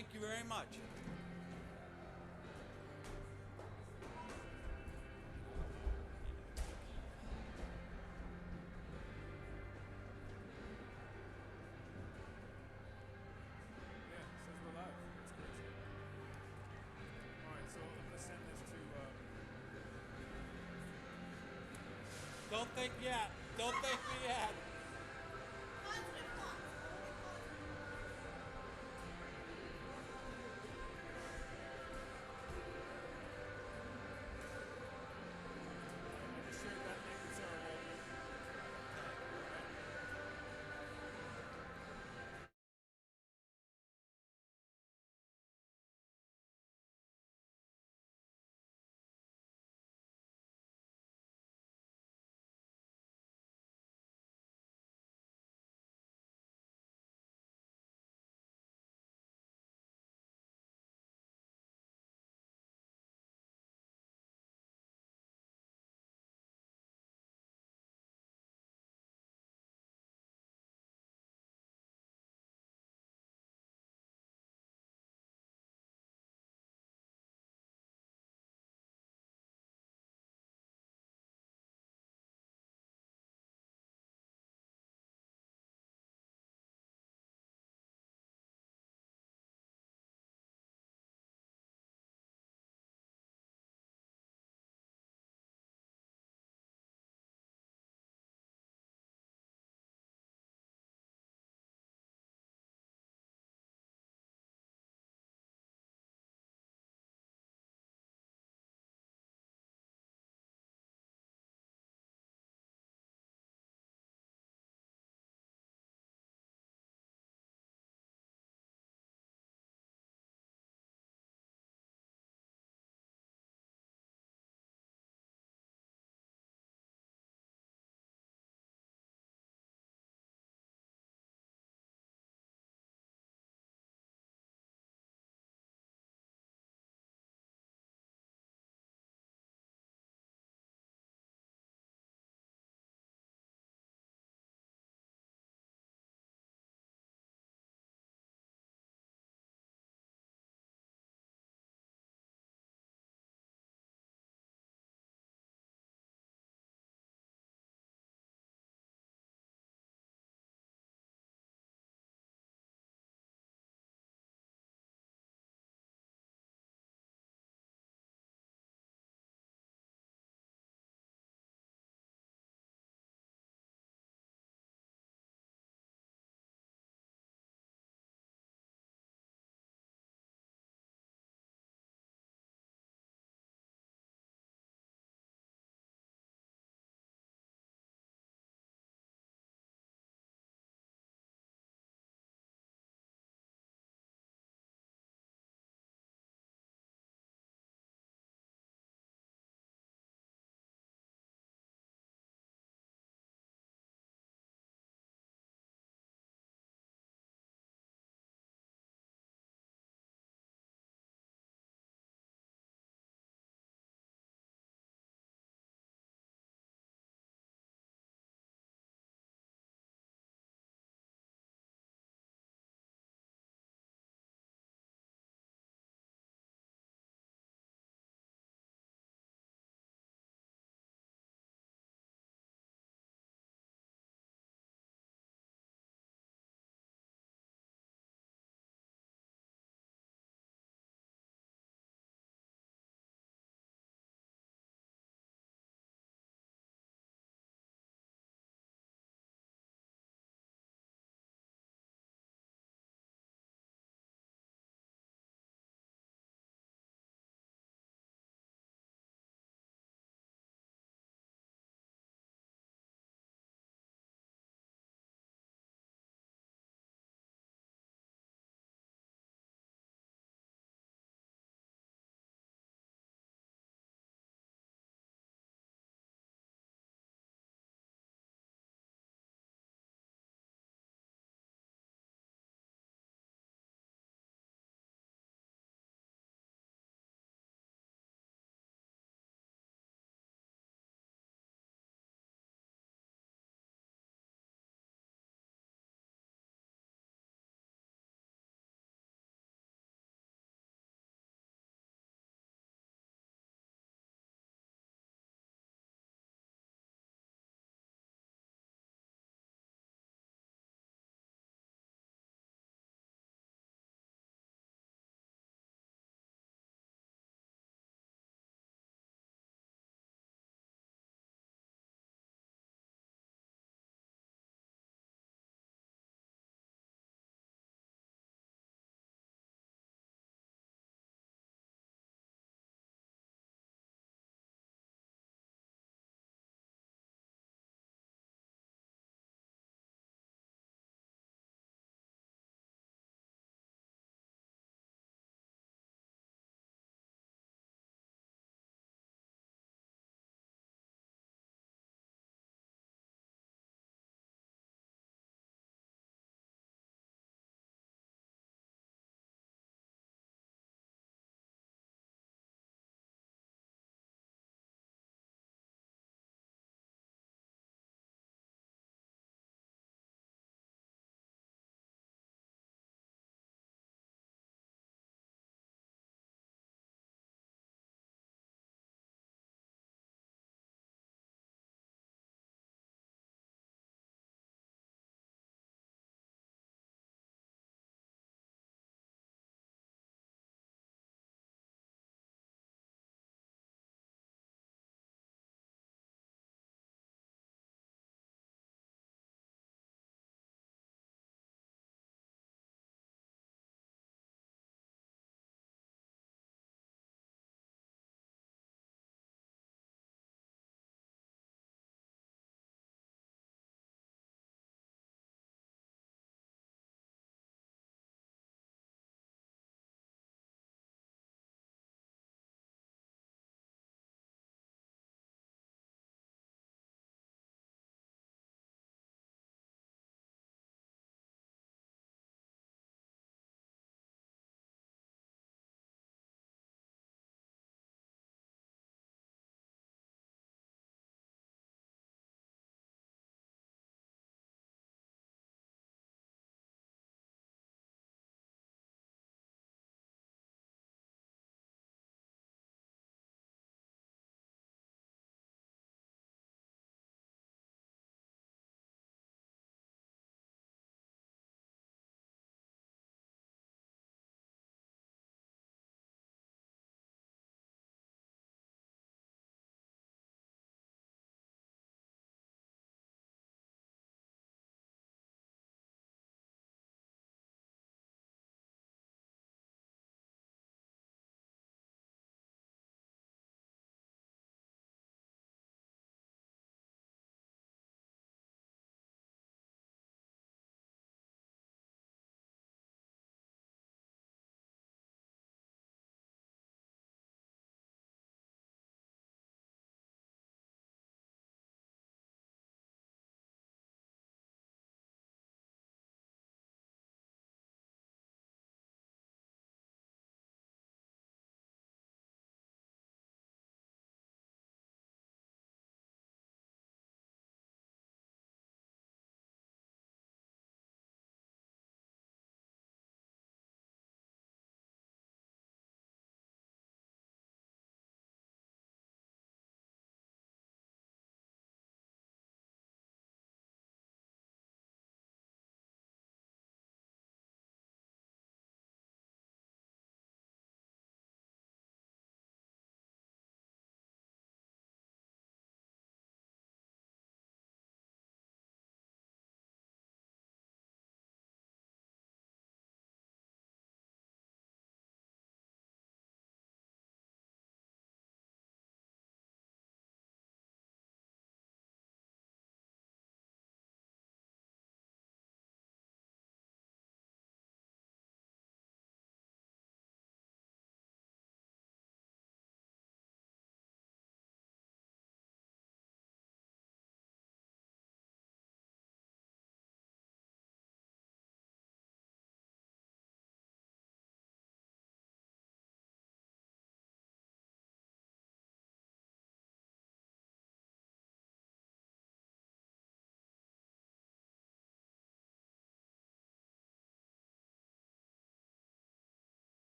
Thank you very much. Yeah, it says we're live. That's crazy. All right, so I'm gonna send this to. Don't think yet. Don't think me yet. I just shared that link with Sarah Walter.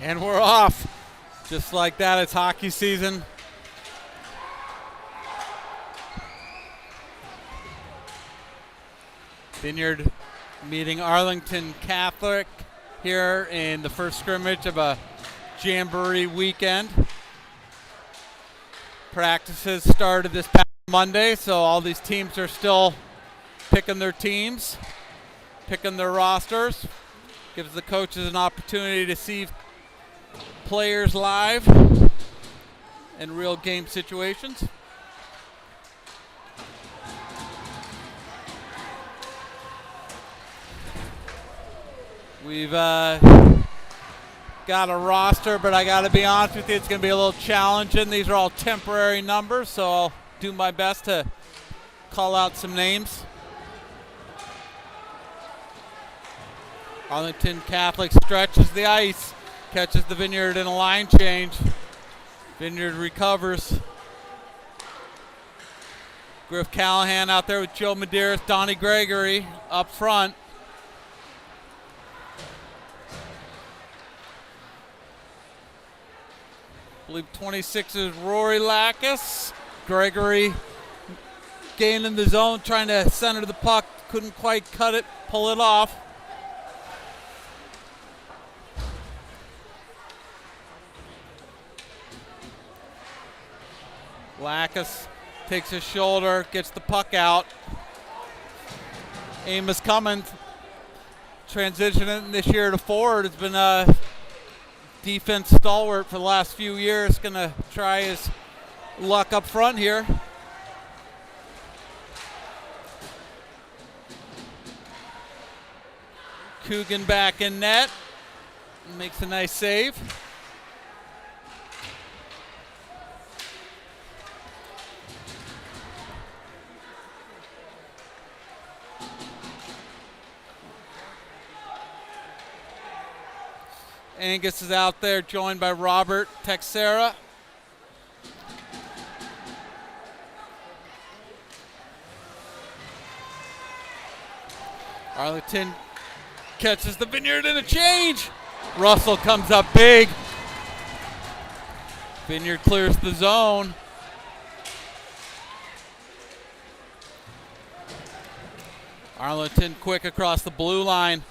And we're off. Just like that, it's hockey season. Vineyard meeting Arlington Catholic here in the first scrimmage of a Jamboree weekend. Practices started this past Monday, so all these teams are still picking their teams, picking their rosters. Gives the coaches an opportunity to see players live in real game situations. We've got a roster, but I got to be honest with you, it's going to be a little challenging. These are all temporary numbers, so I'll do my best to call out some names. Arlington Catholic stretches the ice, catches the Vineyard in a line change. Vineyard recovers. Griff Callahan out there with Joe Medeiros, Donnie Gregory up front. I believe 26 is Rory Lackus. Gregory gaining the zone, trying to center the puck. Couldn't quite pull it off. Lackus takes his shoulder, gets the puck out. Amos Cummins transitioning this year to forward. Has been a defense stalwart for the last few years. Going to try his luck up front here. Coogan back in net. Makes a nice save. Angus is out there, joined by Robert Texera. Arlington catches the Vineyard in a change. Russell comes up big. Vineyard clears the zone. Arlington quick across the blue line.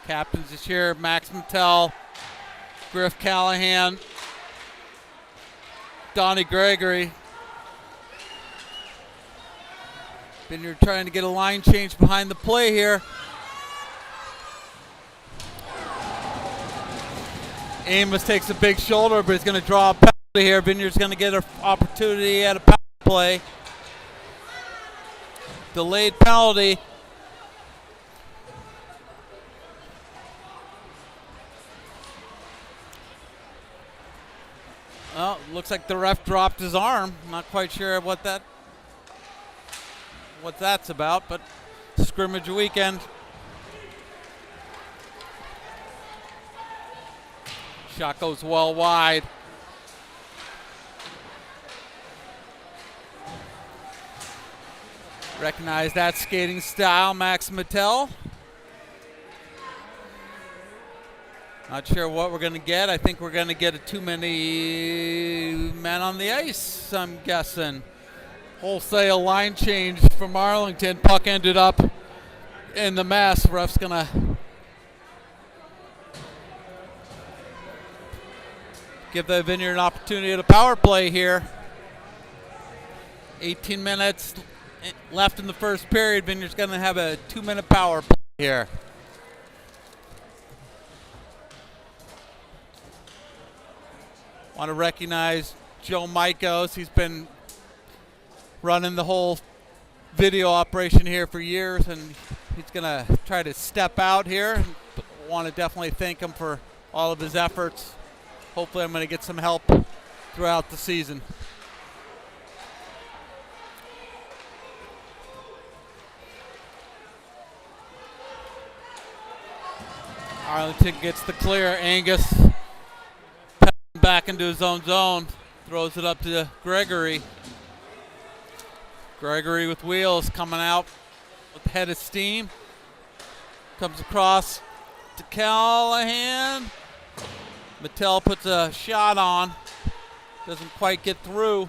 Captains this year, Max Mattel, Griff Callahan, Donnie Gregory. Vineyard trying to get a line change behind the play here. Amos takes a big shoulder, but he's going to draw a penalty here. Vineyard's going to get an opportunity at a power play. Delayed penalty. Well, looks like the ref dropped his arm. Not quite sure what that's about, but scrimmage weekend. Shot goes well wide. Recognize that skating style, Max Mattel. Not sure what we're going to get. I think we're going to get too many men on the ice, I'm guessing. Wholesale line change from Arlington. Puck ended up in the mess. Ref's going to give the Vineyard an opportunity at a power play here. 18 minutes left in the first period. Vineyard's going to have a 2-minute power play here. Want to recognize Joe Mikos. He's been running the whole video operation here for years, and he's going to try to step out here. Want to definitely thank him for all of his efforts. Hopefully I'm going to get some help throughout the season. Arlington gets the clear. Angus back into his own zone. Throws it up to Gregory. Gregory with wheels coming out with head of steam. Comes across to Callahan. Mattel puts a shot on. Doesn't quite get through.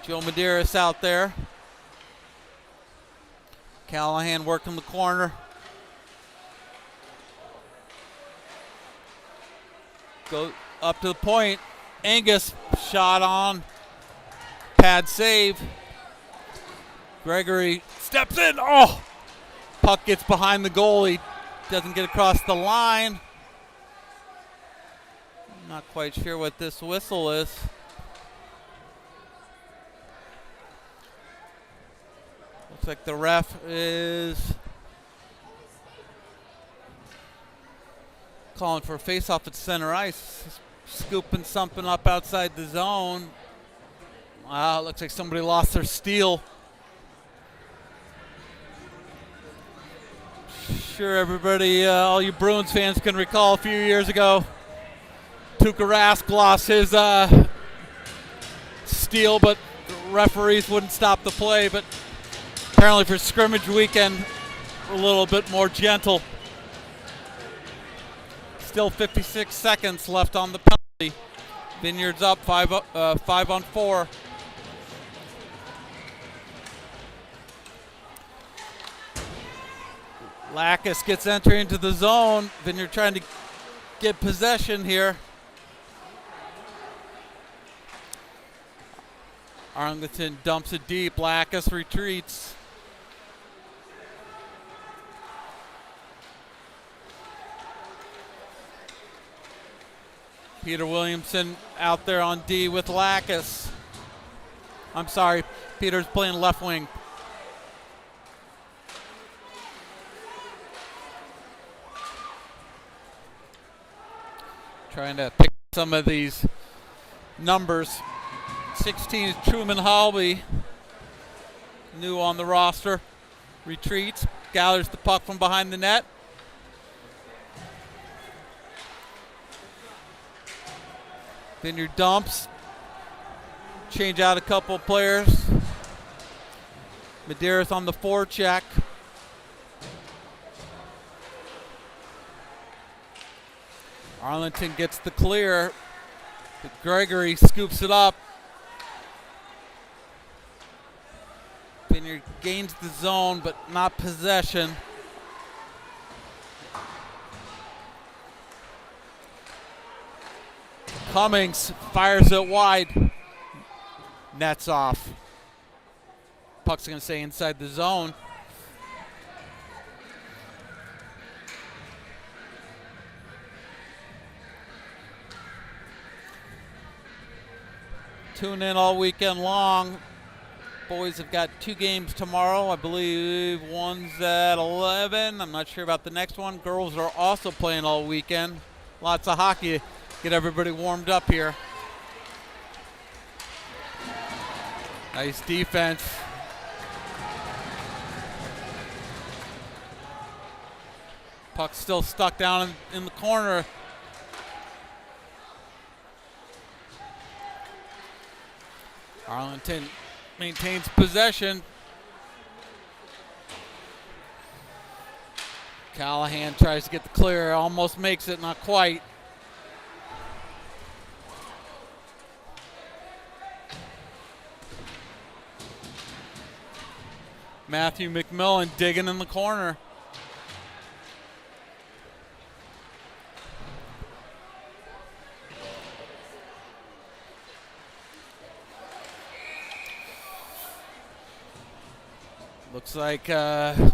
Joe Medeiros out there. Callahan working the corner. Go up to the point. Angus shot on. Pad save. Gregory steps in. Oh! Puck gets behind the goalie. Doesn't get across the line. Not quite sure what this whistle is. Looks like the ref is calling for a face-off at center ice. He's scooping something up outside the zone. Wow, it looks like somebody lost their steal. Sure, everybody, all you Bruins fans can recall a few years ago, Tuukka Rask lost his steal, but the referees wouldn't stop the play. But apparently for scrimmage weekend, a little bit more gentle. Still 56 seconds left on the penalty. Vineyards up 5 on 4. Lacus gets entry into the zone. Vineyard trying to get possession here. Arlington dumps it deep. Lacus retreats. Peter Williamson out there on D with Lacus. I'm sorry, Peter's playing left wing. Trying to pick some of these numbers. 16 is Truman Halby, new on the roster. Retreats, gathers the puck from behind the net. Vineyard dumps. Change out a couple of players. Medeiros on the forecheck. Arlington gets the clear. But Gregory scoops it up. Vineyard gains the zone, but not possession. Cummings fires it wide. Nets off. Puck's going to stay inside the zone. Tune in all weekend long. Boys have got 2 games tomorrow. I believe one's at 11. I'm not sure about the next one. Girls are also playing all weekend. Lots of hockey. Get everybody warmed up here. Nice defense. Puck still stuck down in the corner. Arlington maintains possession. Callahan tries to get the clear, almost makes it, not quite. Matthew McMillan digging in the corner. Looks like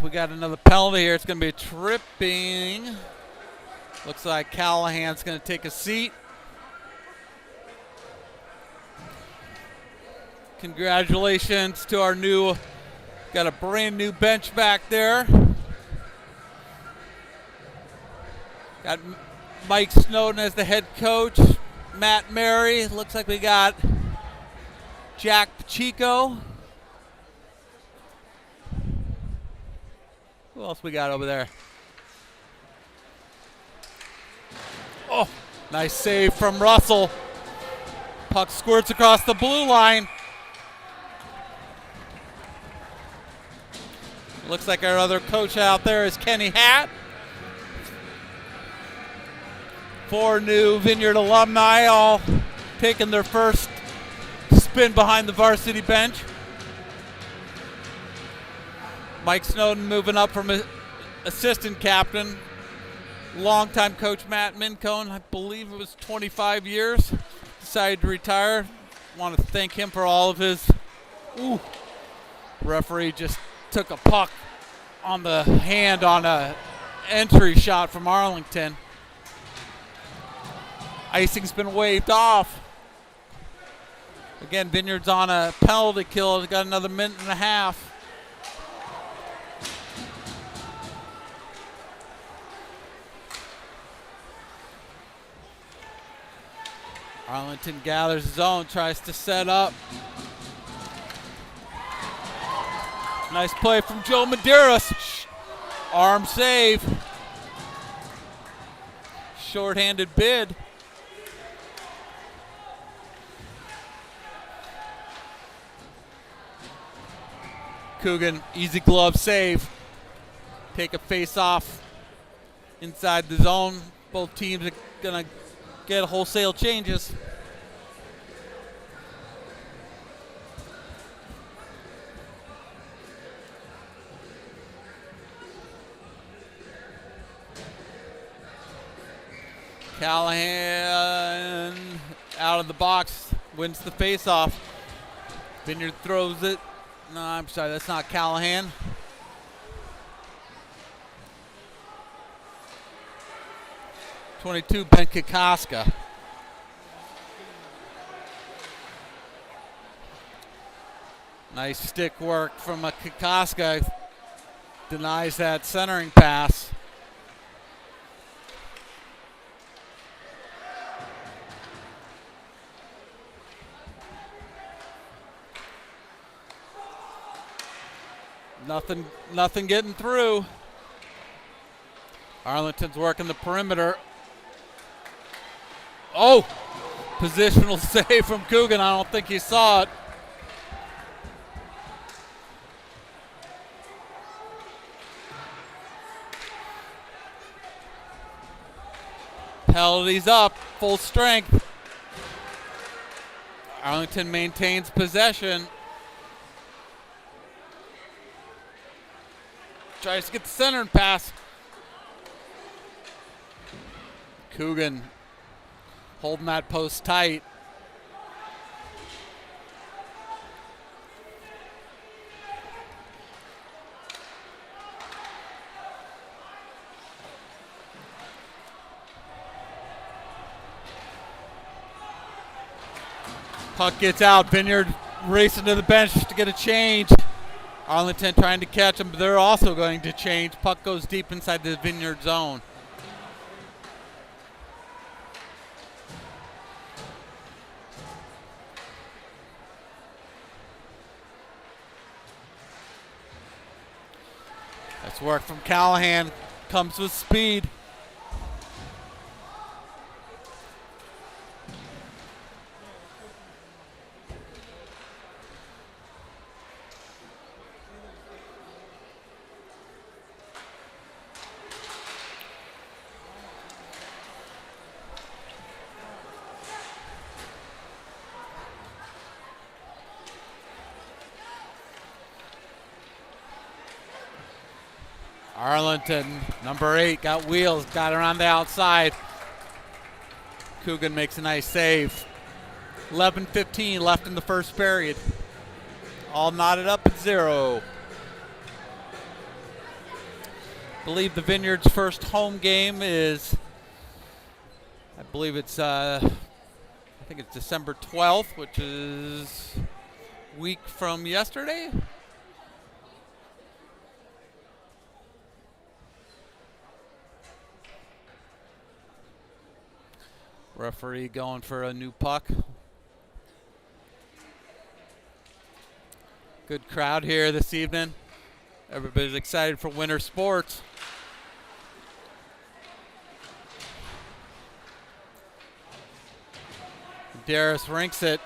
we got another penalty here. It's going to be a tripping. Looks like Callahan's going to take a seat. Congratulations to our got a brand new bench back there. Got Mike Snowden as the head coach. Matt Mary. Looks like we got Jack Pacheco. Who else we got over there? Oh, nice save from Russell. Puck squirts across the blue line. Looks like our other coach out there is Kenny Hatt. 4 new Vineyard alumni all taking their first spin behind the varsity bench. Mike Snowden moving up from assistant captain. Longtime coach Matt Mincone, I believe it was 25 years, decided to retire. Want to thank him for all of his. Ooh, referee just took a puck on the hand on a entry shot from Arlington. Icing's been waved off. Again, Vineyard's on a penalty kill. They've got another minute and a half. Arlington gathers his own, tries to set up. Nice play from Joe Medeiros. Arm save. Short-handed bid. Coogan, easy glove save. Take a face off inside the zone. Both teams are gonna get wholesale changes. Callahan out of the box, wins the face-off. Vineyard throws it. No, I'm sorry, that's not Callahan. '22, Ben Kikoska. Nice stick work from a Kikoska. Denies that centering pass. Nothing getting through. Arlington's working the perimeter. Oh, positional save from Coogan. I don't think he saw it. Penalties up, full strength. Arlington maintains possession. Tries to get the center and pass. Coogan holding that post tight. Puck gets out. Vineyard racing to the bench to get a change. Arlington trying to catch them, but they're also going to change. Puck goes deep inside the Vineyard zone. That's work from Callahan. Comes with speed. Arlington, number 8, got wheels, got it on the outside. Coogan makes a nice save. 11:15 left in the first period. All knotted up at 0. I believe the Vineyard's first home game is, I think it's December 12th, which is a week from yesterday. Referee going for a new puck. Good crowd here this evening. Everybody's excited for winter sports. Medeiros rinks it.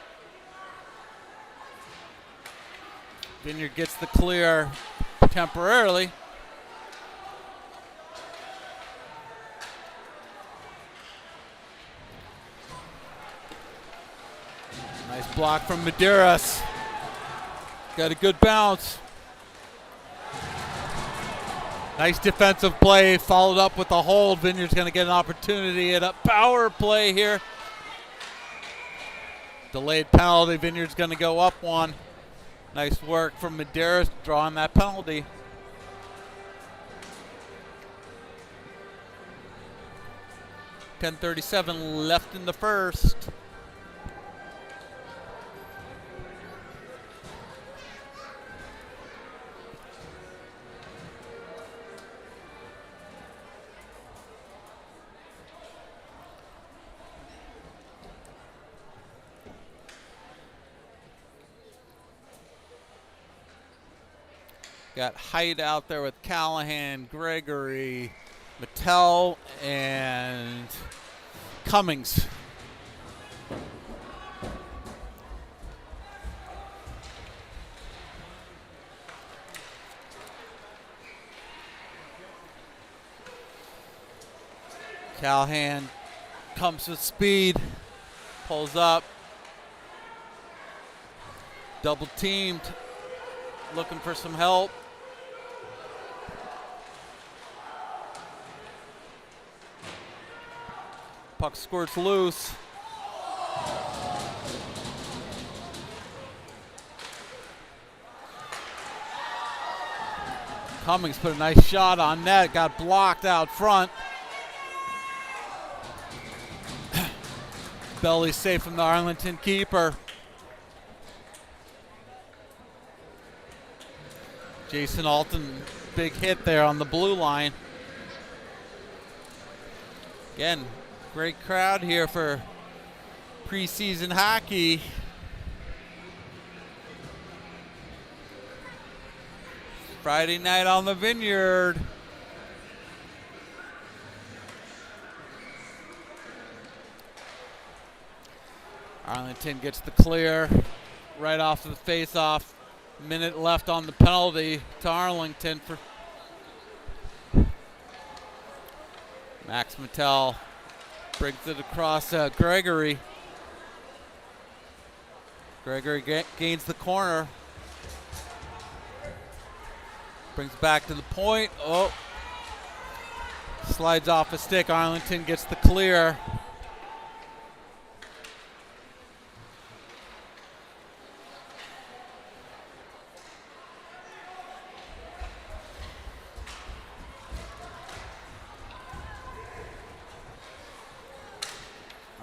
Vineyard gets the clear temporarily. Nice block from Medeiros. Got a good bounce. Nice defensive play, followed up with a hold. Vineyard's going to get an opportunity at a power play here. Delayed penalty. Vineyard's going to go up one. Nice work from Medeiros drawing that penalty. .37 left in the first. Got Height out there with Callahan, Gregory, Mattel, and Cummings. Callahan comes with speed, pulls up, double teamed, looking for some help. Puck squirts loose. Cummings put a nice shot on net, got blocked out front. Belly safe from the Arlington keeper. Jason Alton, big hit there on the blue line. Again, great crowd here for preseason hockey. Friday night on the Vineyard. Arlington gets the clear right off of the face-off. Minute left on the penalty to Arlington for Max Mattel. Brings it across Gregory. Gregory gains the corner. Brings back to the point. Oh. Slides off a stick. Arlington gets the clear.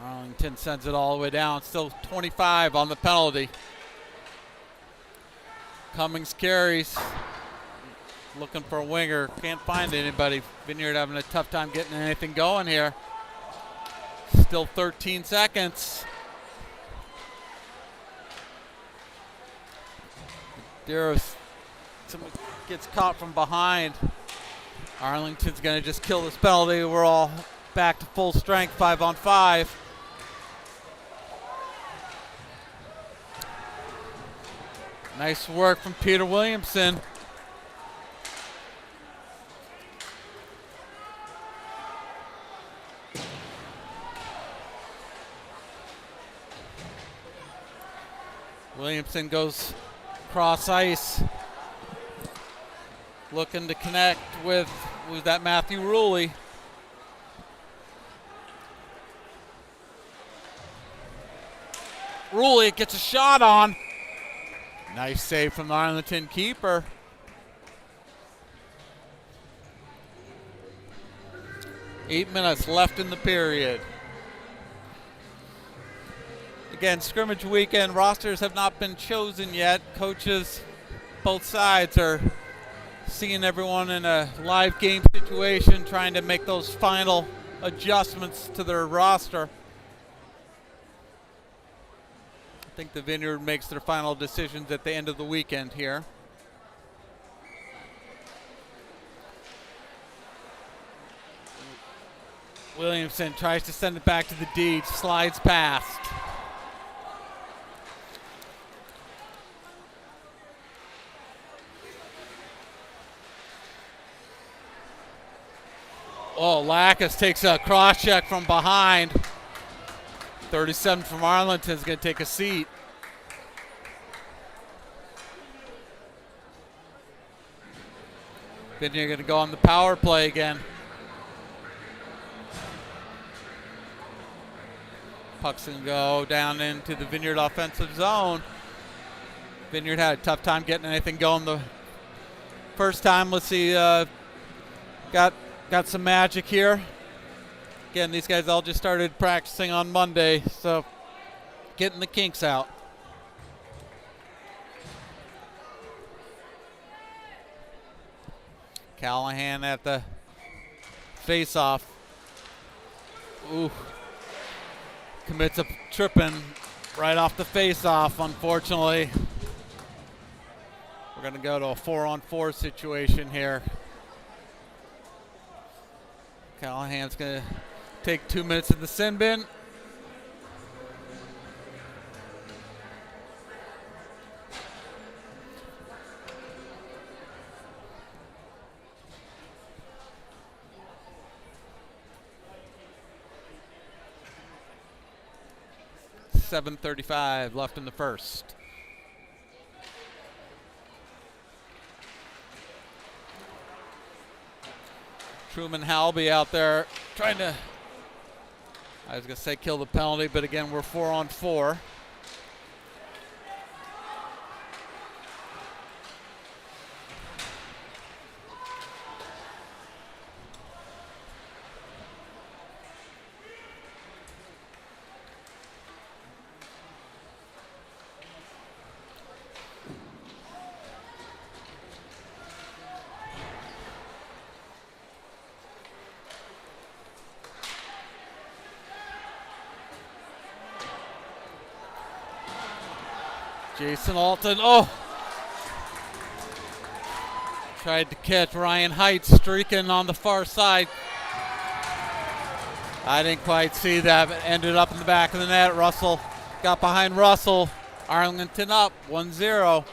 Arlington sends it all the way down. Still 25 on the penalty. Cummings carries. Looking for a winger. Can't find anybody. Vineyard having a tough time getting anything going here. Still 13 seconds. Medeiros gets caught from behind. Arlington's going to just kill this penalty. We're all back to full strength, 5-on-5. Nice work from Peter Williamson. Williamson goes cross ice. Looking to connect with that Matthew Ruley. Ruley gets a shot on. Nice save from the Arlington keeper. Eight minutes left in the period. Again, scrimmage weekend, rosters have not been chosen yet. Coaches, both sides are seeing everyone in a live game situation, trying to make those final adjustments to their roster. I think the Vineyard makes their final decisions at the end of the weekend here. Williamson tries to send it back to the D, slides past. Oh, Lacus takes a cross check from behind. 37 from Arlington is going to take a seat. Then you're going to go on the power play again. Puck's going to go down into the Vineyard offensive zone. Vineyard had a tough time getting anything going the first time. Let's see, got some magic here. Again, these guys all just started practicing on Monday, so getting the kinks out. Callahan at the face-off. Ooh. Commits a tripping right off the face-off, unfortunately. We're going to go to a 4-on-4 situation here. Callahan's going to take 2 minutes in the sin bin. .735 left in the first. Truman Halby out there trying to, I was going to say kill the penalty, but again, we're 4-on-4. Jason Alton, tried to catch Ryan Heights streaking on the far side. I didn't quite see that, but ended up in the back of the net. Russell got behind Russell. Arlington up 1-0.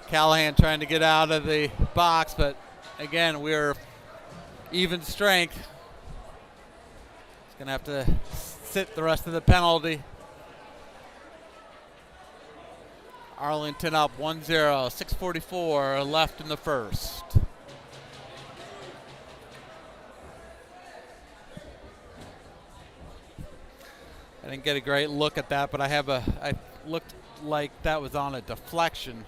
Callahan trying to get out of the box, but again, we're even strength. Gonna have to sit the rest of the penalty. Arlington up 1-0, 6:44 left in the first. I didn't get a great look at that, but I looked like that was on a deflection.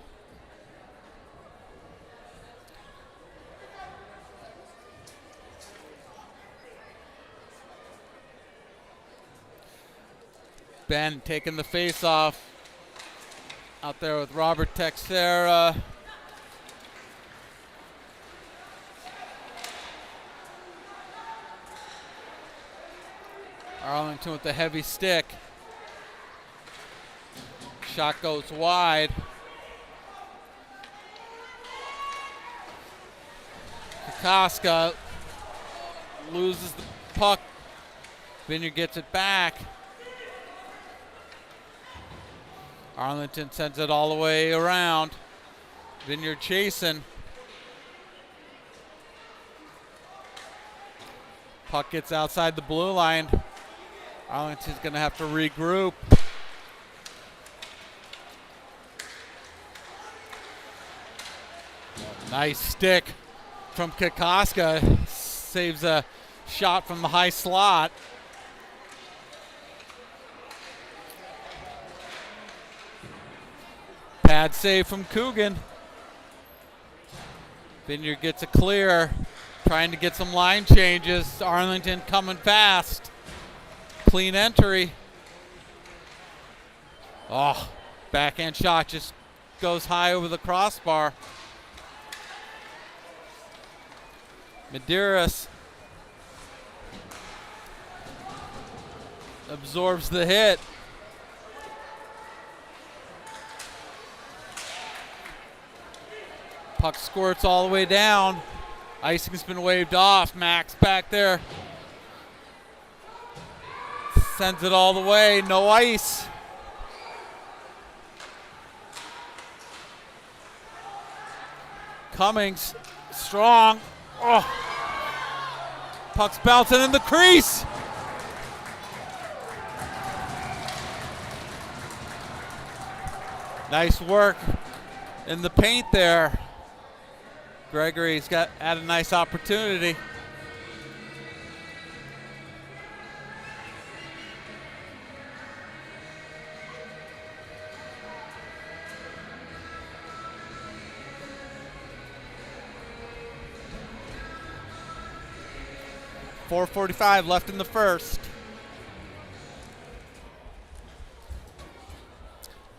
Ben taking the face off out there with Robert Texera. Arlington with the heavy stick. Shot goes wide. Kokoska loses the puck. Vineyard gets it back. Arlington sends it all the way around. Vineyard chasing. Puck gets outside the blue line. Arlington's going to have to regroup. Nice stick from Kokoska. Saves a shot from the high slot. Pad save from Coogan. Vineyard gets a clear, trying to get some line changes. Arlington coming fast. Clean entry. Oh, backhand shot just goes high over the crossbar. Medeiros absorbs the hit. Puck squirts all the way down. Icing's been waved off. Max back there. Sends it all the way. No ice. Cummings, strong. Oh. Puck's bouncing in the crease. Nice work in the paint there. Gregory's had a nice opportunity. .445 left in the first.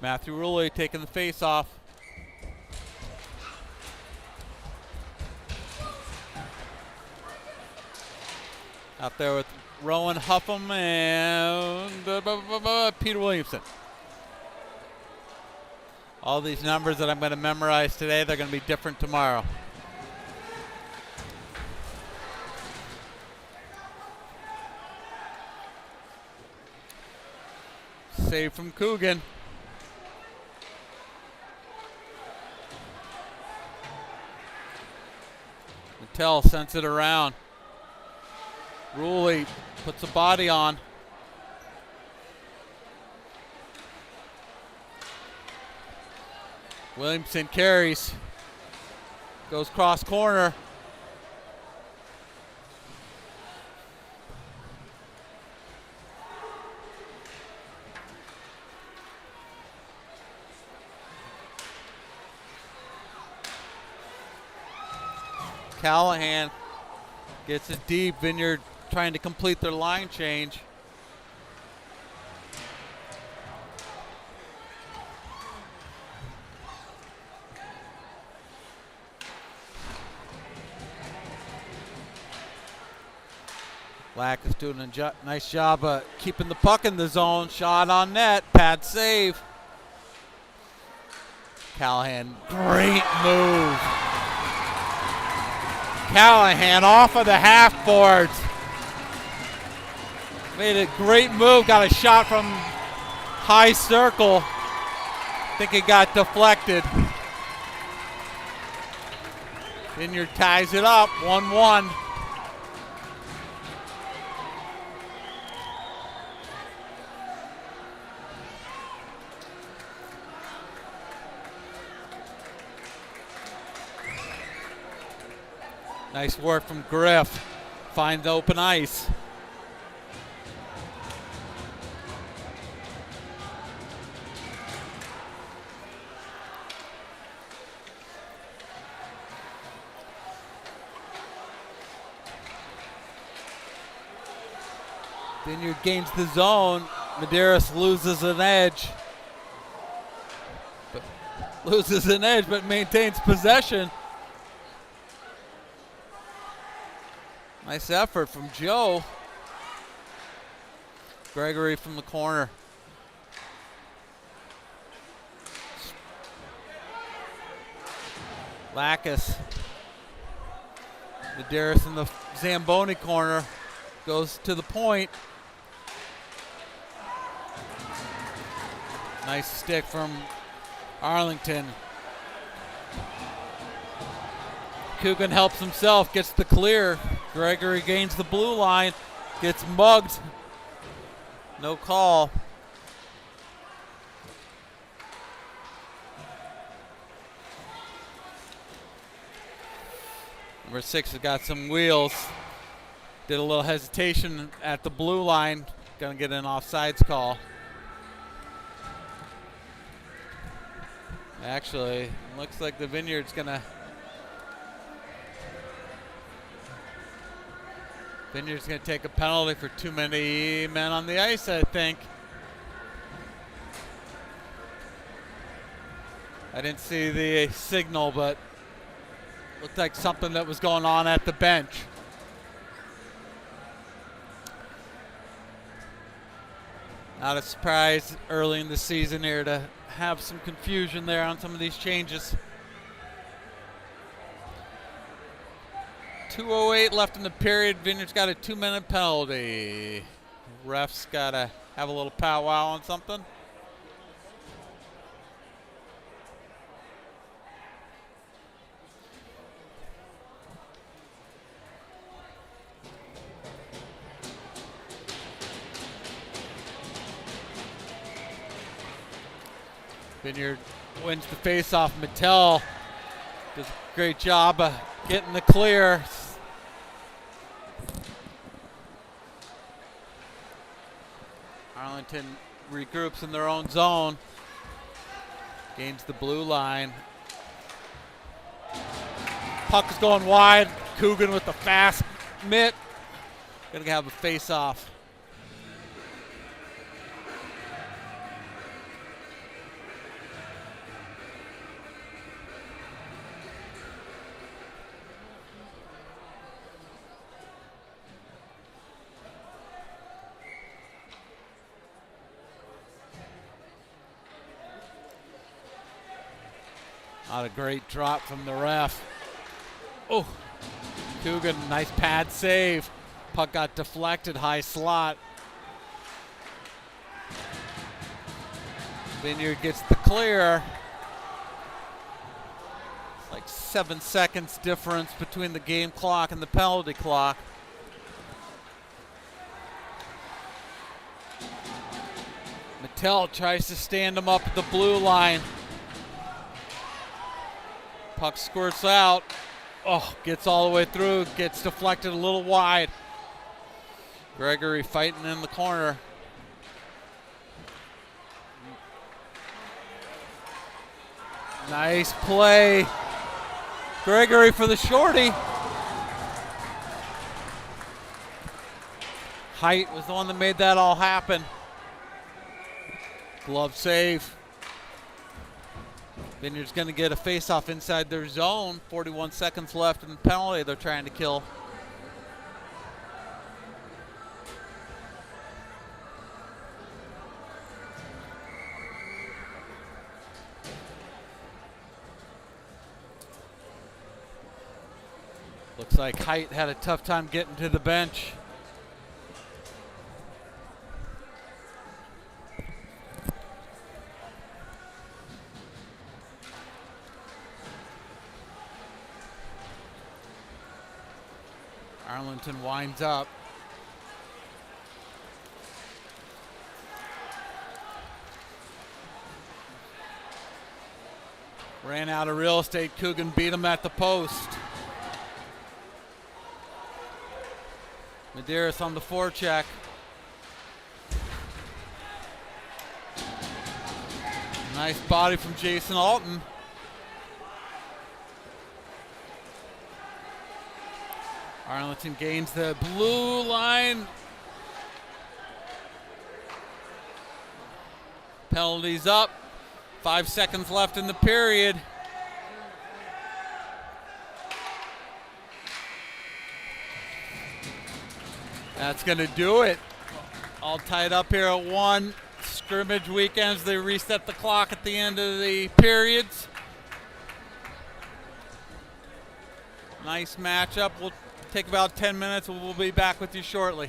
Matthew Ruley taking the face off. Out there with Rowan Huffam and Peter Williamson. All these numbers that I'm going to memorize today, they're going to be different tomorrow. Save from Coogan. Mattel sends it around. Ruley puts a body on. Williamson carries. Goes cross corner. Callahan gets it deep. Vineyard trying to complete their line change. Lack is doing a nice job of keeping the puck in the zone. Shot on net. Pad save. Callahan, great move. Callahan off of the half boards. Made a great move. Got a shot from high circle. I think it got deflected. Vineyard ties it up, 1-1. Nice work from Griff. Finds open ice. Vineyard gains the zone. Medeiros loses an edge. But maintains possession. Nice effort from Joe. Gregory from the corner. Lacus. Medeiros in the Zamboni corner. Goes to the point. Nice stick from Arlington. Coogan helps himself, gets the clear. Gregory gains the blue line, gets mugged. No call. Number 6 has got some wheels. Did a little hesitation at the blue line. Gonna get an offsides call. Actually, looks like the Vineyard's gonna take a penalty for too many men on the ice, I think. I didn't see the signal, but looked like something that was going on at the bench. Not a surprise early in the season here to have some confusion there on some of these changes. 2:08 left in the period. Vineyard's got a 2-minute penalty. Ref's got to have a little powwow on something. Vineyard wins the face-off. Mattel does a great job of getting the clear. Arlington regroups in their own zone. Gains the blue line. Puck is going wide. Coogan with the fast mitt. Gonna have a face-off. Not a great drop from the ref. Oh, Coogan, nice pad save. Puck got deflected, high slot. Vineyard gets the clear. It's like 7 seconds difference between the game clock and the penalty clock. Mattel tries to stand him up at the blue line. Puck squirts out. Oh, gets all the way through. Gets deflected a little wide. Gregory fighting in the corner. Nice play. Gregory for the shorty. Height was the one that made that all happen. Glove save. Vineyard's going to get a face-off inside their zone. 41 seconds left in the penalty they're trying to kill. Looks like Height had a tough time getting to the bench. Arlington winds up. Ran out of real estate. Coogan beat him at the post. Medeiros on the forecheck. Nice body from Jason Alton. Arlington gains the blue line. Penalties up. 5 seconds left in the period. That's going to do it. All tied up here at 1. Scrimmage weekends, they reset the clock at the end of the periods. Nice matchup. We'll take about 10 minutes. We'll be back with you shortly.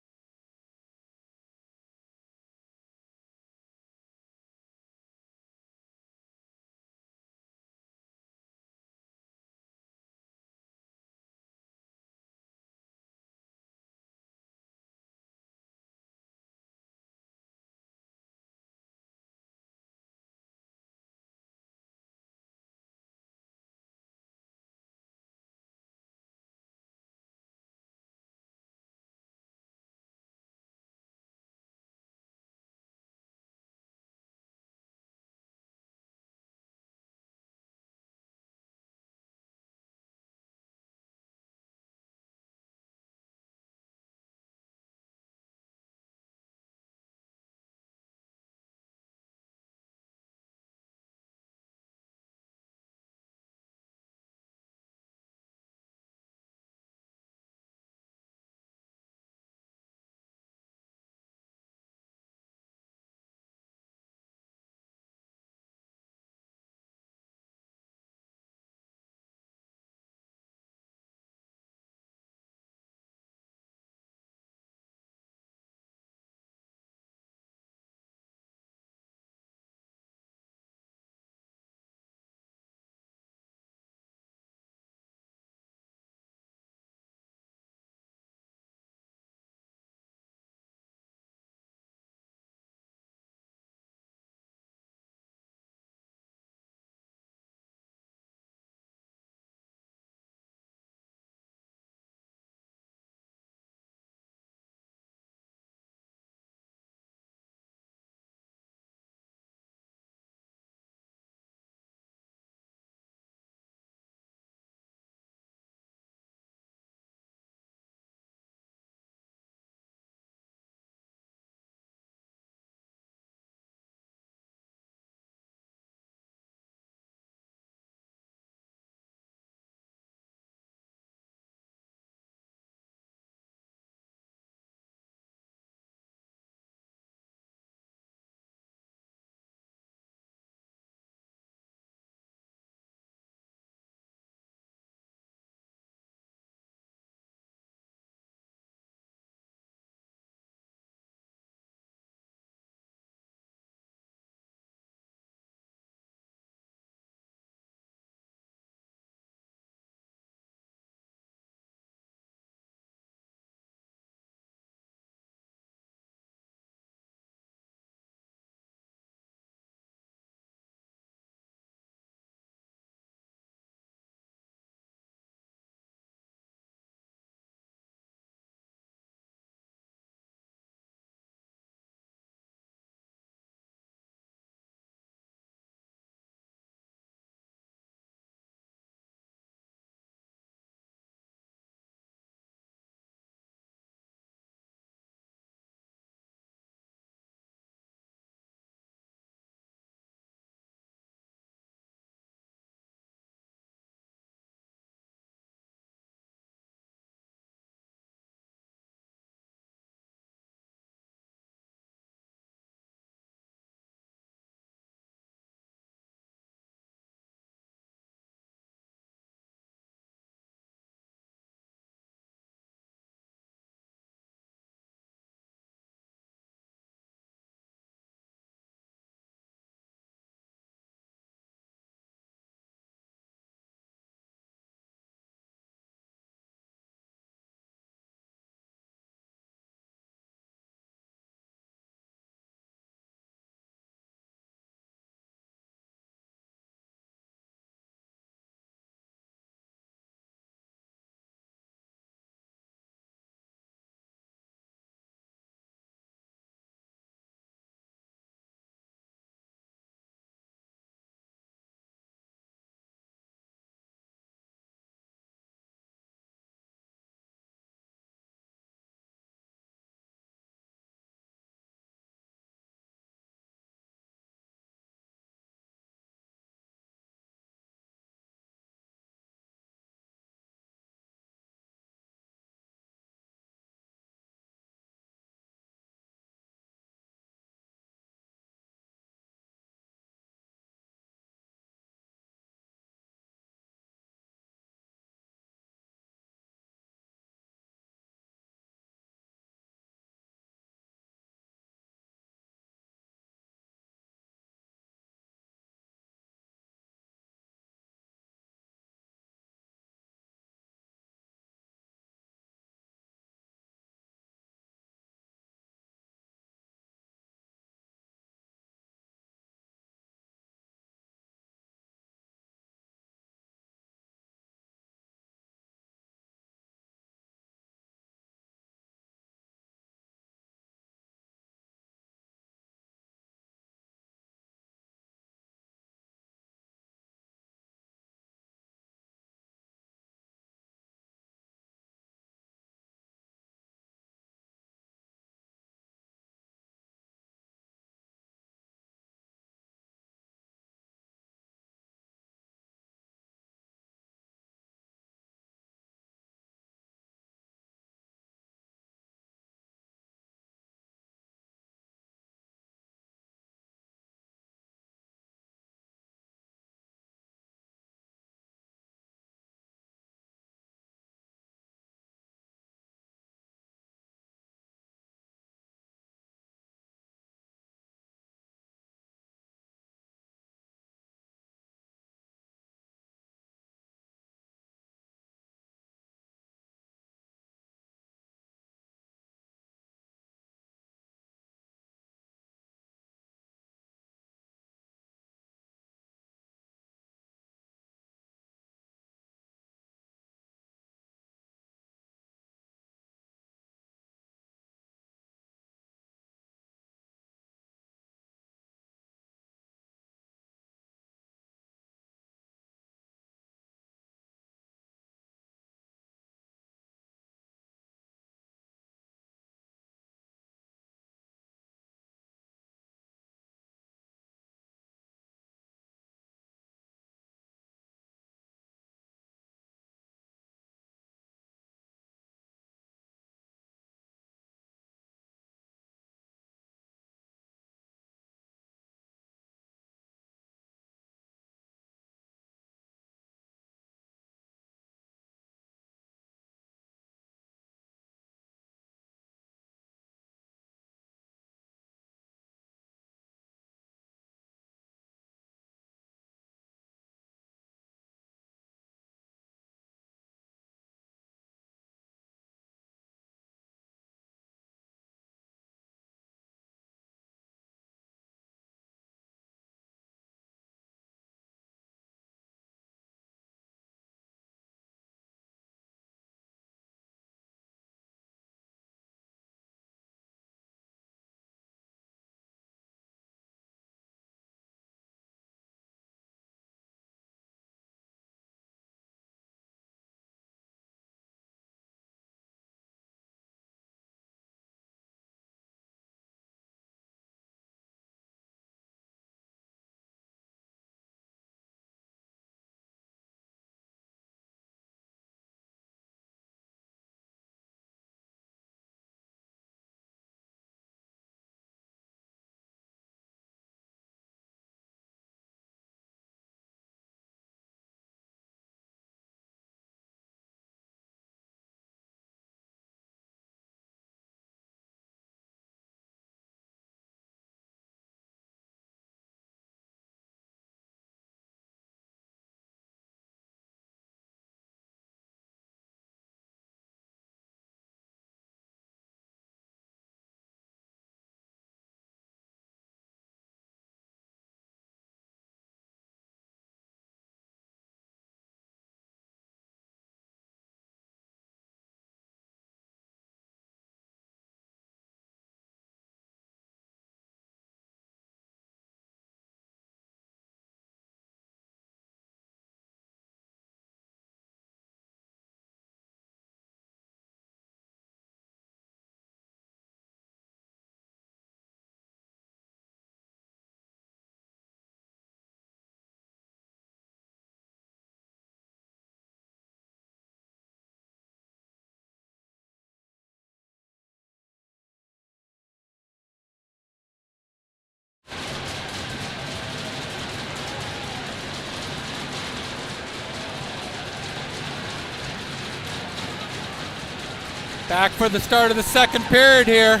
Back for the start of the second period here.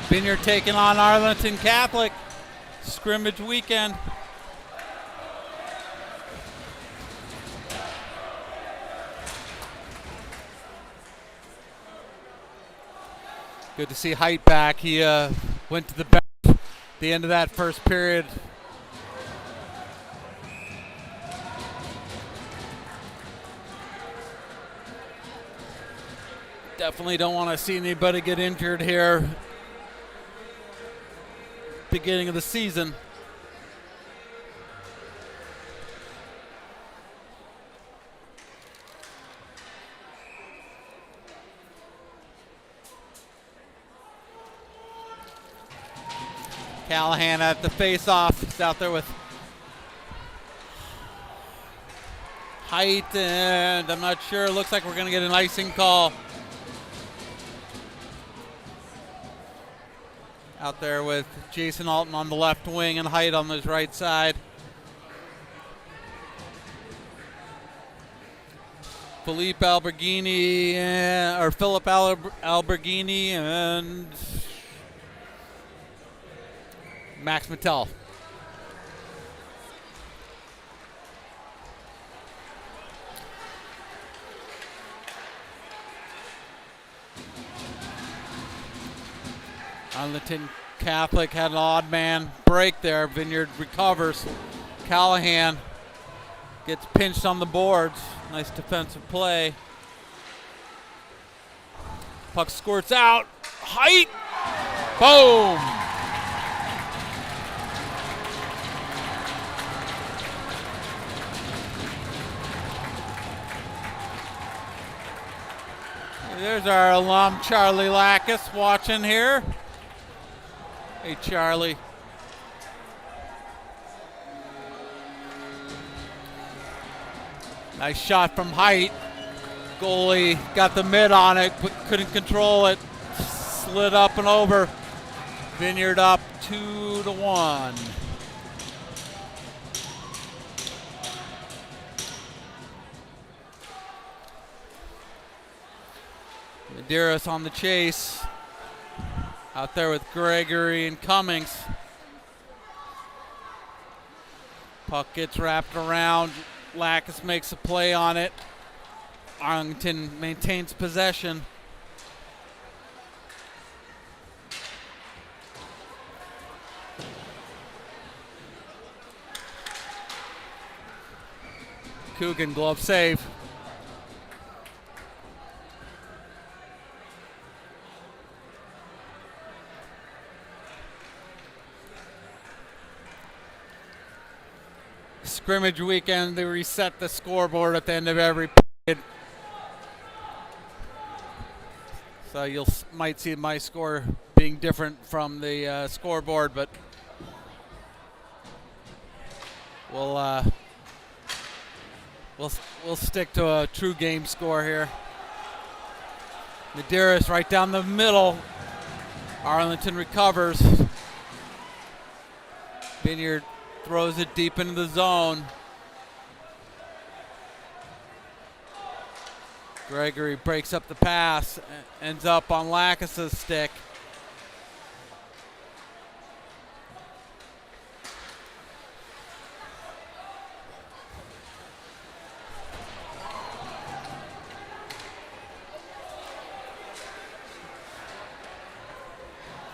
Vineyard taking on Arlington Catholic. Scrimmage weekend. Good to see Height back. He went to the bench at the end of that first period. Definitely don't want to see anybody get injured here. Beginning of the season. Callahan at the face-off. He's out there with Height, and I'm not sure. Looks like we're going to get an icing call. Out there with Jason Alton on the left wing and Height on his right side. Philip Alberghini and Max Mattel. Arlington Catholic had an odd man break there. Vineyard recovers. Callahan gets pinched on the boards. Nice defensive play. Puck squirts out. Height. Boom. There's our alum Charlie Lackus watching here. Hey, Charlie. Nice shot from Height. Goalie got the mid on it, but couldn't control it. Slid up and over. Vineyard up 2-1. Medeiros on the chase. Out there with Gregory and Cummings. Puck gets wrapped around. Lackus makes a play on it. Arlington maintains possession. Coogan glove save. Scrimmage weekend, they reset the scoreboard at the end of every period. So you might see my score being different from the scoreboard, but we'll stick to a true game score here. Medeiros right down the middle. Arlington recovers. Vineyard throws it deep into the zone. Gregory breaks up the pass, ends up on Lackus' stick.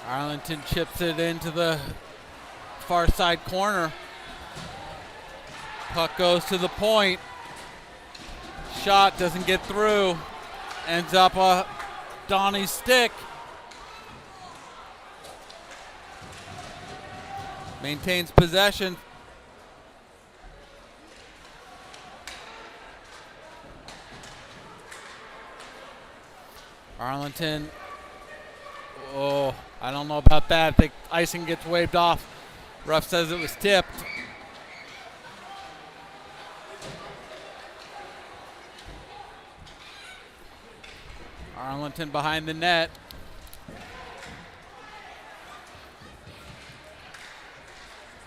Arlington chips it into the far side corner. Puck goes to the point. Shot doesn't get through. Ends up a Donnie's stick. Maintains possession. Arlington. Oh, I don't know about that. I think icing gets waved off. Ref says it was tipped. Arlington behind the net.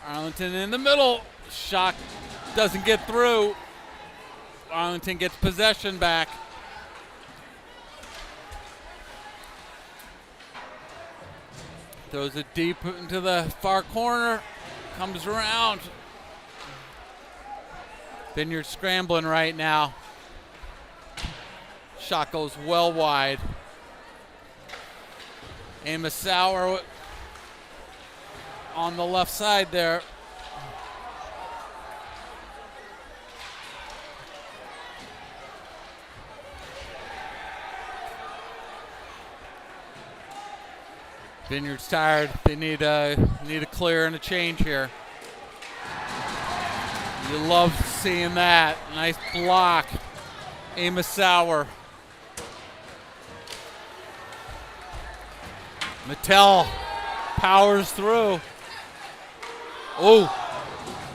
Arlington in the middle. Shot doesn't get through. Arlington gets possession back. Throws it deep into the far corner. Comes around. Vineyard scrambling right now. Shot goes well wide. Amos Sauer on the left side there. Vineyard's tired. They need a clear and a change here. You love seeing that. Nice block. Amos Sauer. Mattel powers through. Oh,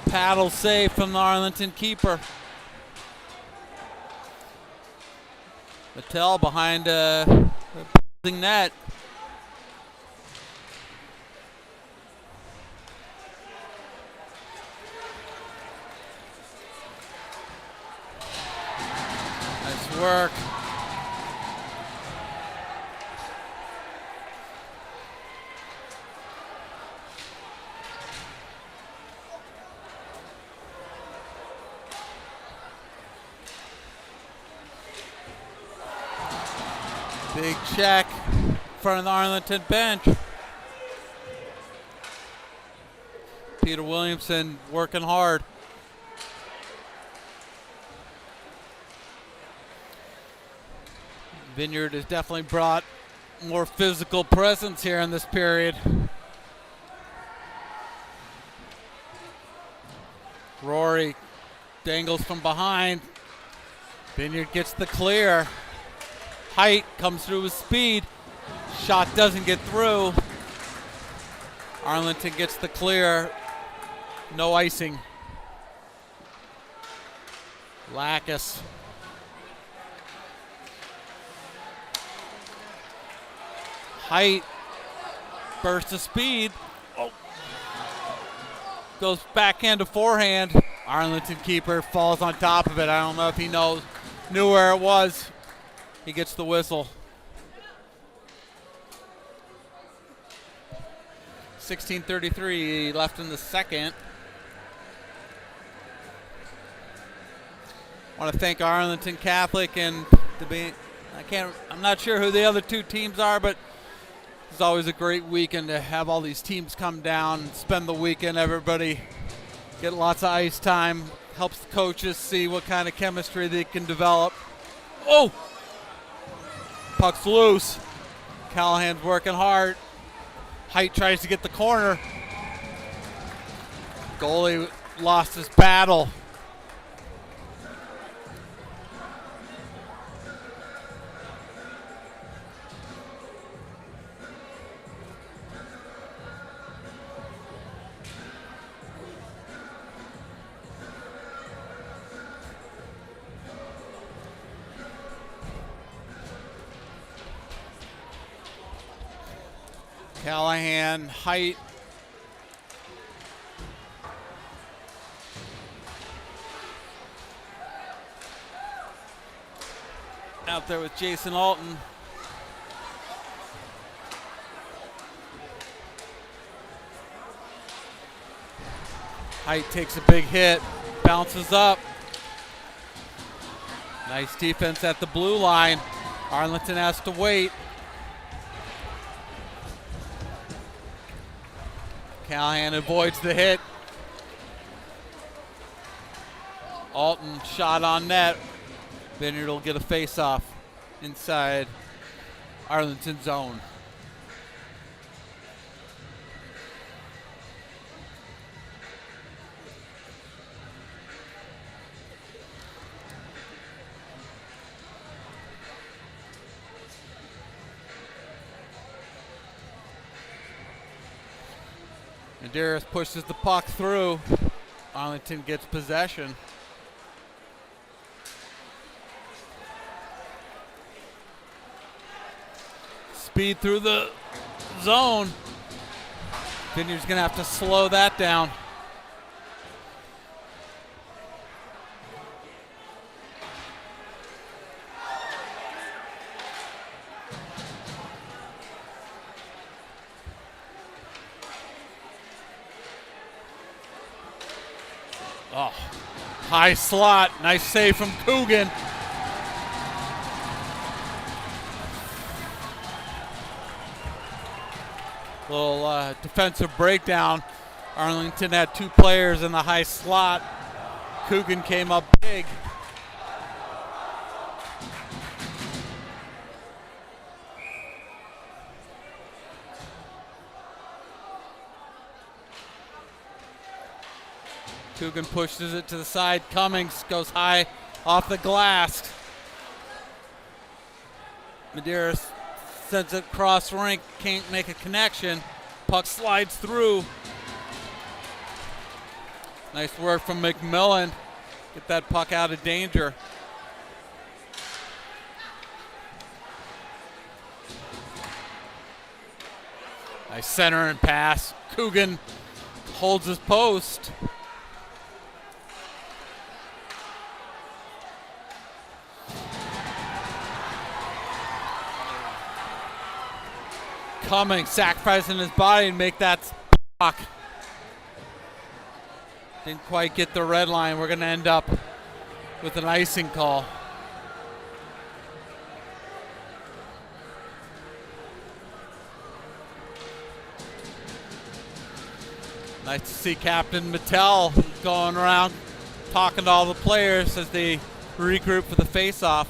paddle save from the Arlington keeper. Mattel behind the net. Nice work. Big check in front of the Arlington bench. Peter Williamson working hard. Vineyard has definitely brought more physical presence here in this period. Rory dangles from behind. Vineyard gets the clear. Height comes through with speed. Shot doesn't get through. Arlington gets the clear. No icing. Lacus. Height. Burst of speed. Oh. Goes backhand to forehand. Arlington keeper falls on top of it. I don't know if he knew where it was. He gets the whistle. 16:33 left in the second. I want to thank Arlington Catholic and I'm not sure who the other two teams are, but it's always a great weekend to have all these teams come down and spend the weekend. Everybody get lots of ice time. Helps the coaches see what kind of chemistry they can develop. Oh! Puck's loose. Callahan's working hard. Height tries to get the corner. Goalie lost his battle. Callahan, Height. Out there with Jason Alton. Height takes a big hit, bounces up. Nice defense at the blue line. Arlington has to wait. Callahan avoids the hit. Alton shot on net. Vineyard will get a face-off inside Arlington zone. Darius pushes the puck through. Arlington gets possession. Speed through the zone. Vineyard's gonna have to slow that down. Oh, high slot. Nice save from Coogan. Little defensive breakdown. Arlington had two players in the high slot. Coogan came up big. Coogan pushes it to the side. Cummings goes high off the glass. Medeiros sends it cross rink, can't make a connection. Puck slides through. Nice work from McMillan. Get that puck out of danger. Nice center and pass. Coogan holds his post. Cummings sacrificing his body and make that block. Didn't quite get the red line. We're going to end up with an icing call. Nice to see Captain Mattel going around talking to all the players as they regroup for the face-off.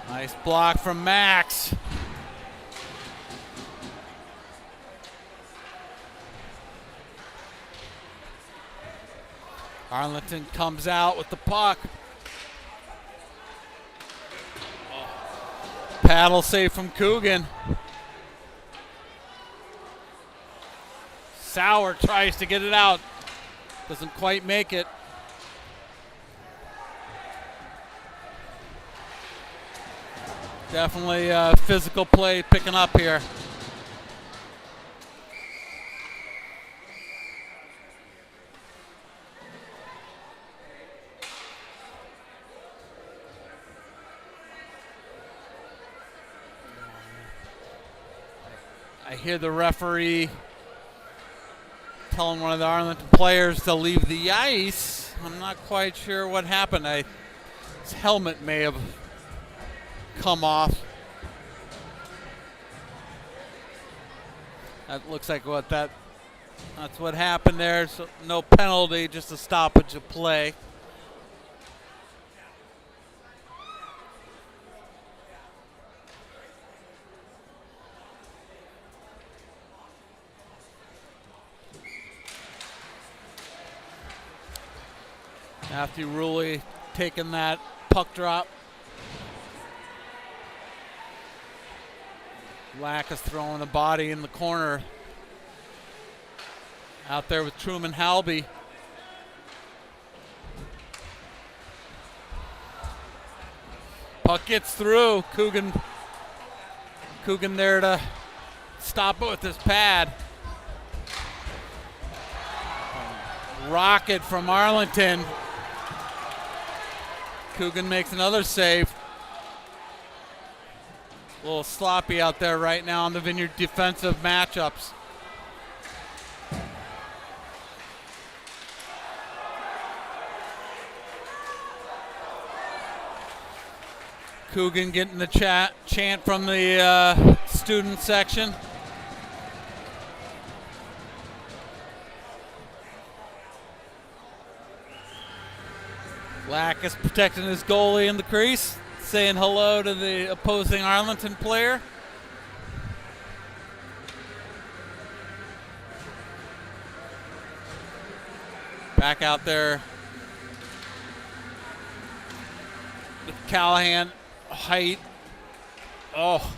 Nice block from Max. Arlington comes out with the puck. Paddle save from Coogan. Sauer tries to get it out. Doesn't quite make it. Definitely physical play picking up here. I hear the referee telling one of the Arlington players to leave the ice. I'm not quite sure what happened. His helmet may have come off. That looks like that's what happened there. So no penalty, just a stoppage of play. Matthew Ruley taking that puck drop. Lack is throwing a body in the corner. Out there with Truman Halby. Puck gets through. Coogan there to stop it with his pad. Rocket from Arlington. Coogan makes another save. A little sloppy out there right now on the Vineyard defensive matchups. Coogan getting the chant from the student section. Lack is protecting his goalie in the crease, saying hello to the opposing Arlington player. Back out there with Callahan, height. Oh.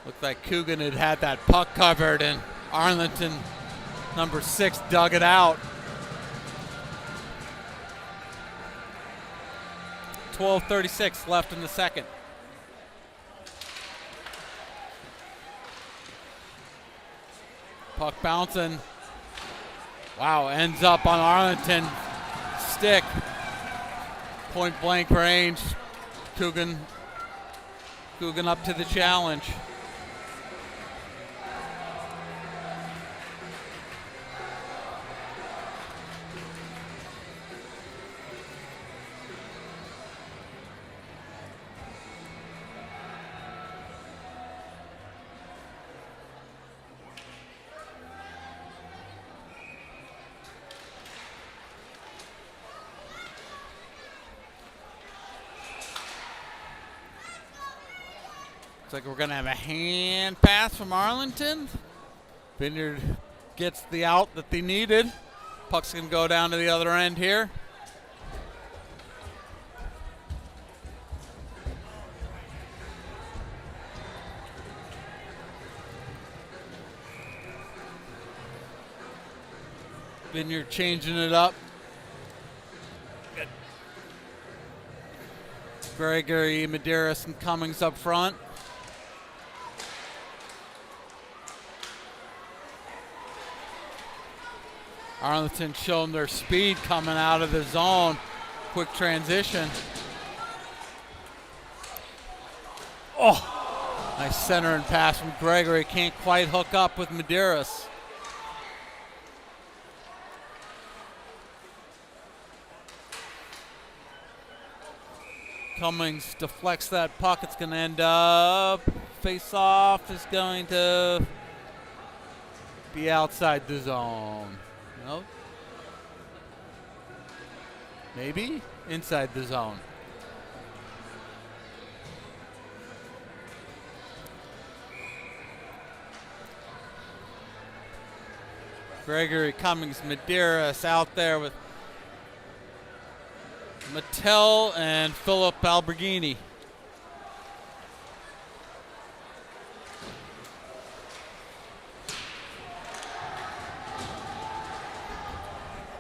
Looked like Coogan had that puck covered and Arlington, number 6, dug it out. 12:36 left in the second. Puck bouncing. Wow, ends up on Arlington stick. Point blank range. Coogan up to the challenge. Looks like we're gonna have a hand pass from Arlington. Vineyard gets the out that they needed. Puck's gonna go down to the other end here. Vineyard changing it up. Gregory, Medeiros, and Cummings up front. Arlington showing their speed coming out of the zone. Quick transition. Oh, nice center and pass from Gregory. Can't quite hook up with Medeiros. Cummings deflects that puck. It's going to end up. Face off is going to be outside the zone. Nope. Maybe inside the zone. Gregory, Cummings, Medeiros out there with Mattel and Philip Alberghini.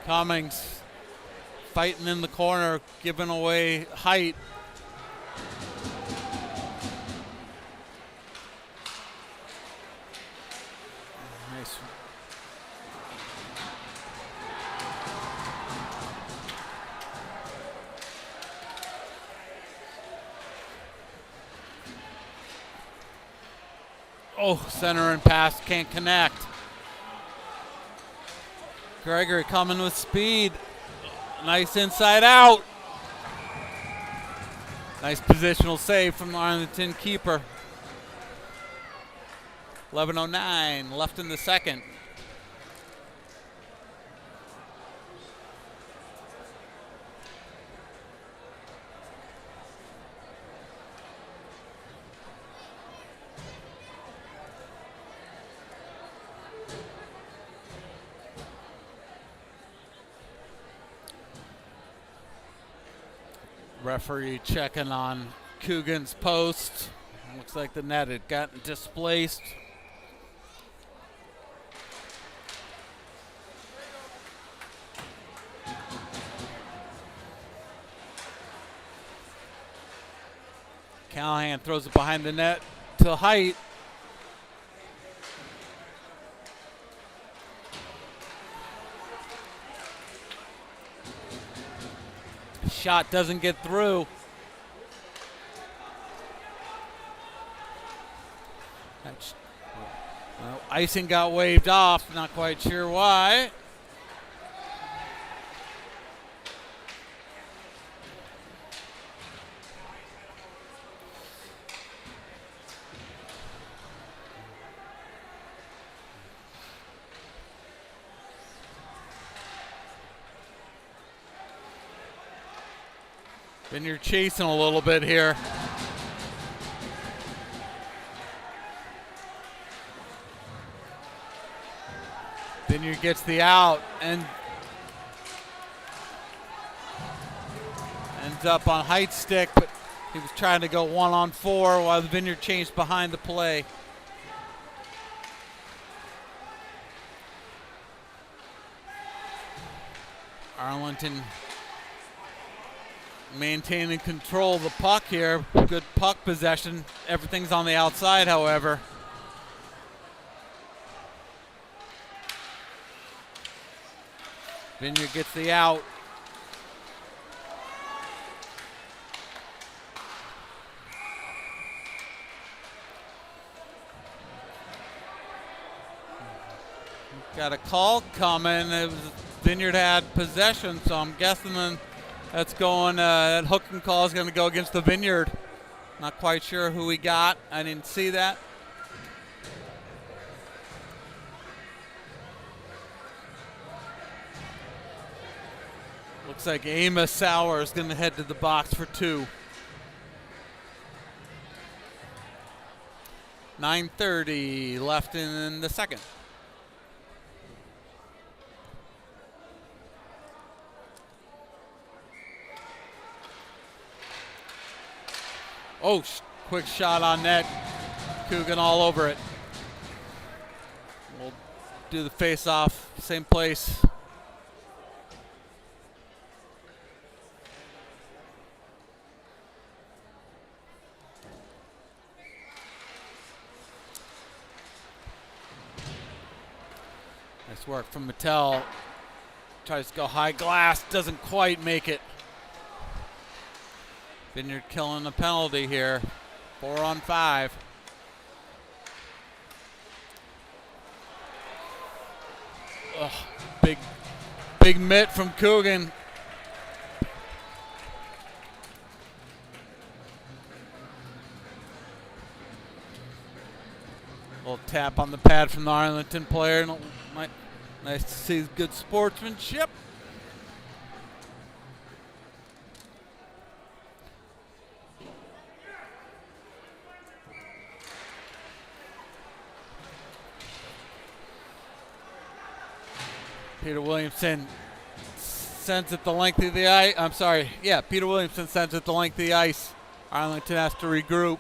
Cummings fighting in the corner, giving away height. Nice. Oh, center and pass, can't connect. Gregory coming with speed. Nice inside out. Nice positional save from the Arlington keeper. 11:09 left in the second. Referee checking on Coogan's post. Looks like the net had gotten displaced. Callahan throws it behind the net to Height. Shot doesn't get through. Well, icing got waved off, not quite sure why. Then you're chasing a little bit here. Vineyard gets the out and ends up on Height's stick, but he was trying to go 1-on-4 while the Vineyard changed behind the play. Arlington maintaining control of the puck here. Good puck possession. Everything's on the outside, however. Vineyard gets the out. Got a call coming. It was Vineyard had possession, so I'm guessing then that's going. That hooking call is going to go against the Vineyard. Not quite sure who we got. I didn't see that. Looks like Amos Sauer is going to head to the box for 2. 9:30 left in the second. Oh, quick shot on net. Coogan all over it. We'll do the face-off, same place. Nice work from Mattel. Tries to go high glass, doesn't quite make it. Vineyard killing a penalty here. 4 on 5. Ugh, big mitt from Coogan. Little tap on the pad from the Arlington player. Nice to see good sportsmanship. Peter Williamson sends it the length of the ice. I'm sorry. Yeah, Peter Williamson sends it the length of the ice. Arlington has to regroup.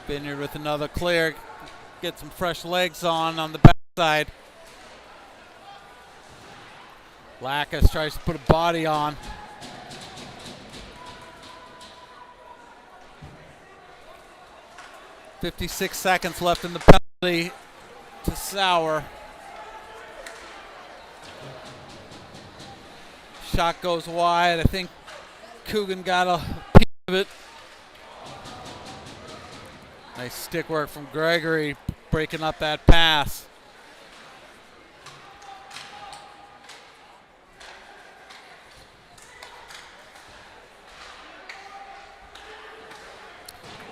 Vineyard with another clear. Get some fresh legs on the backside. Lackas tries to put a body on. .56 seconds left in the penalty to Sauer. Shot goes wide. I think Coogan got a piece of it. Nice stick work from Gregory, breaking up that pass.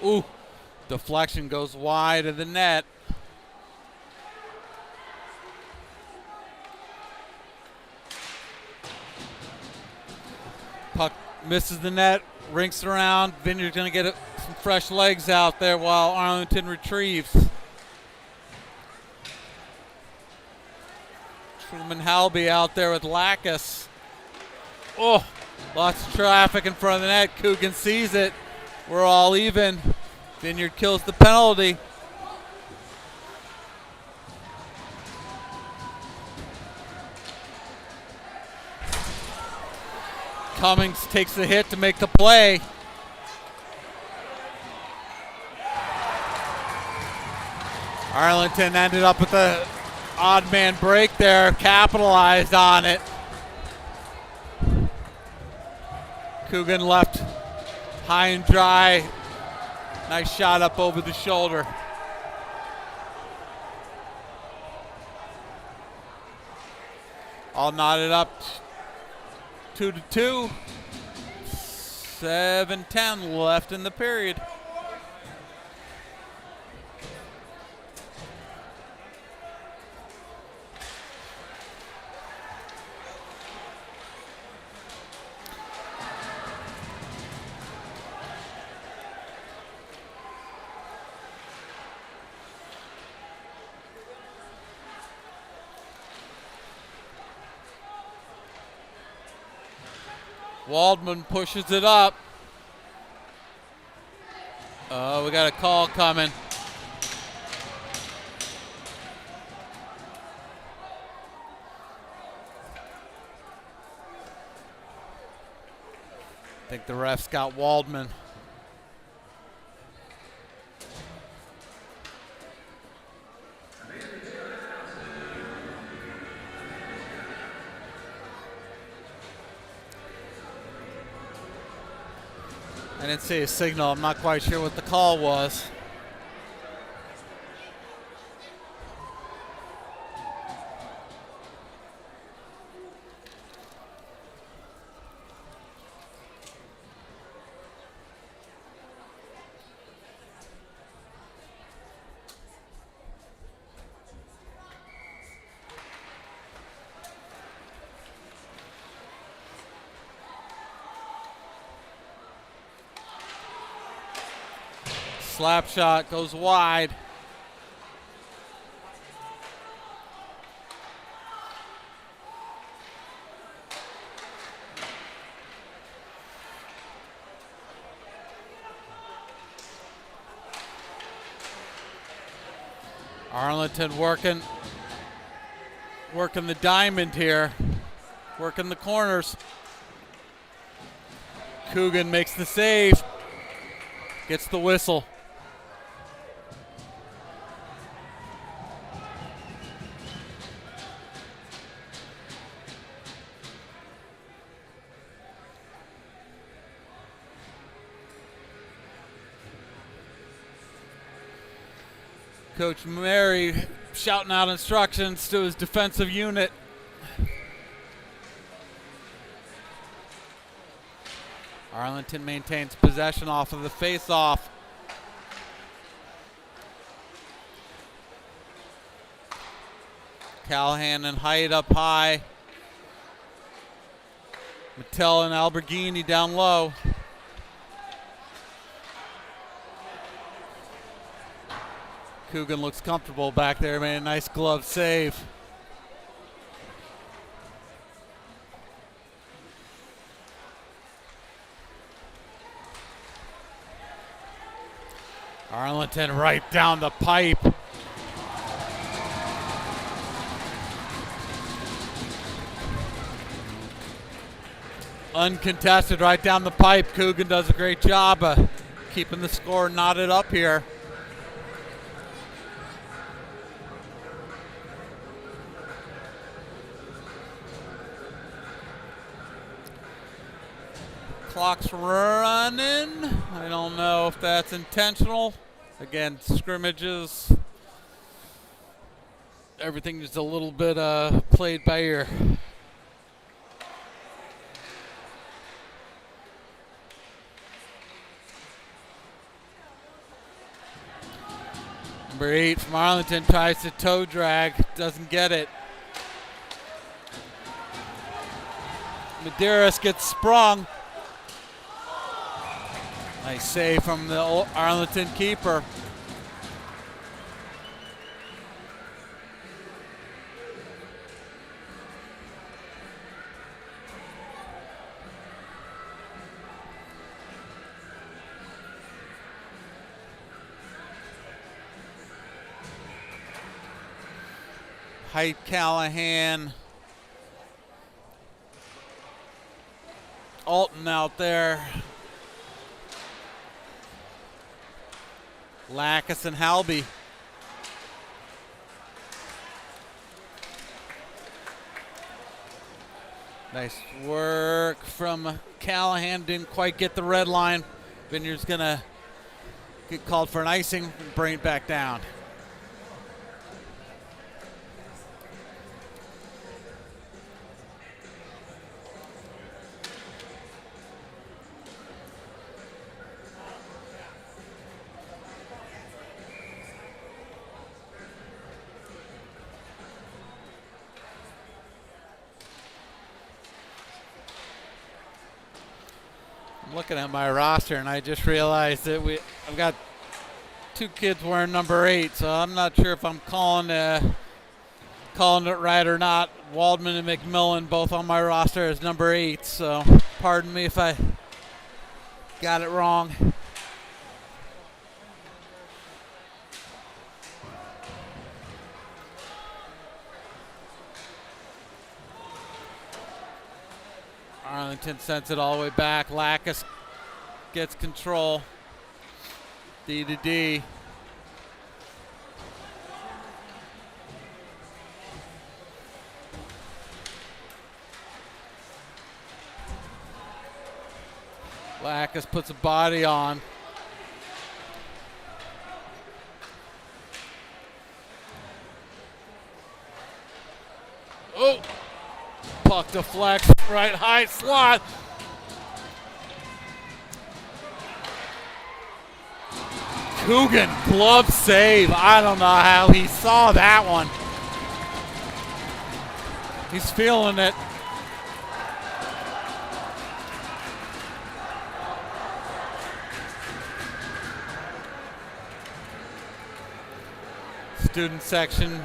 Ooh, deflection goes wide of the net. Puck misses the net, rinks around. Vineyard's going to get some fresh legs out there while Arlington retrieves. Truman Halby out there with Lackas. Oh, lots of traffic in front of the net. Coogan sees it. We're all even. Vineyard kills the penalty. Cummings takes the hit to make the play. Arlington ended up with an odd man break there, capitalized on it. Coogan left high and dry. Nice shot up over the shoulder. All knotted up. 2-2. 7:10 left in the period. Waldman pushes it up. We got a call coming. I think the refs got Waldman. I didn't see a signal. I'm not quite sure what the call was. Slap shot goes wide. Arlington working the diamond here, working the corners. Coogan makes the save, gets the whistle. Coach Mary shouting out instructions to his defensive unit. Arlington maintains possession off of the face-off. Callahan and Height up high. Mattel and Alberghini down low. Coogan looks comfortable back there, made a nice glove save. Arlington right down the pipe. Uncontested right down the pipe. Coogan does a great job of keeping the score knotted up here. Clock's running. I don't know if that's intentional. Again, scrimmages. Everything is a little bit played by ear. Number 8 from Arlington tries to toe drag, doesn't get it. Medeiros gets sprung. Nice save from the Arlington keeper. Height Callahan. Alton out there. Lackus and Halby. Nice work from Callahan. Didn't quite get the red line. Vineyard's gonna get called for an icing and bring it back down. Looking at my roster and I just realized that I've got 2 kids wearing number 8, so I'm not sure if I'm calling it right or not. Waldman and McMillan both on my roster as number 8, so pardon me if I got it wrong. Arlington sends it all the way back. Lackus gets control. D to D. Lacus puts a body on. Oh! Puck deflects right high slot. Coogan glove save. I don't know how he saw that one. He's feeling it. Student section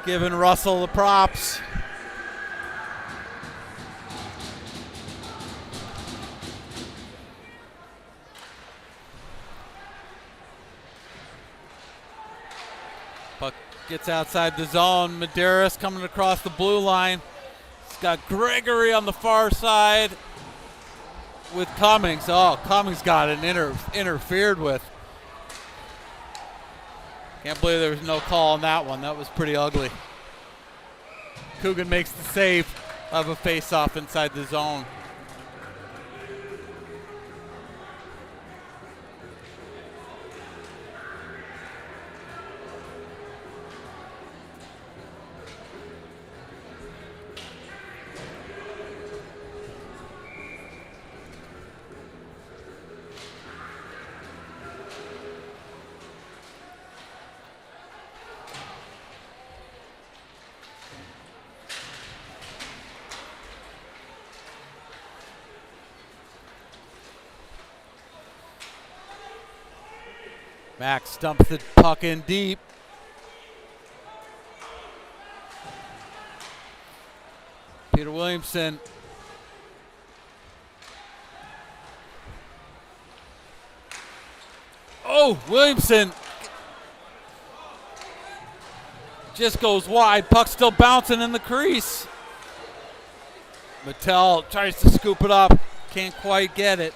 giving Russell the props. Puck gets outside the zone. Medeiros coming across the blue line. He's got Gregory on the far side with Cummings. Oh, Cummings got it interfered with. Can't believe there was no call on that one. That was pretty ugly. Coogan makes the save of a face-off inside the zone. Max dumps the puck in deep. Peter Williamson. Oh, Williamson just goes wide. Puck still bouncing in the crease. Mattel tries to scoop it up. Can't quite get it.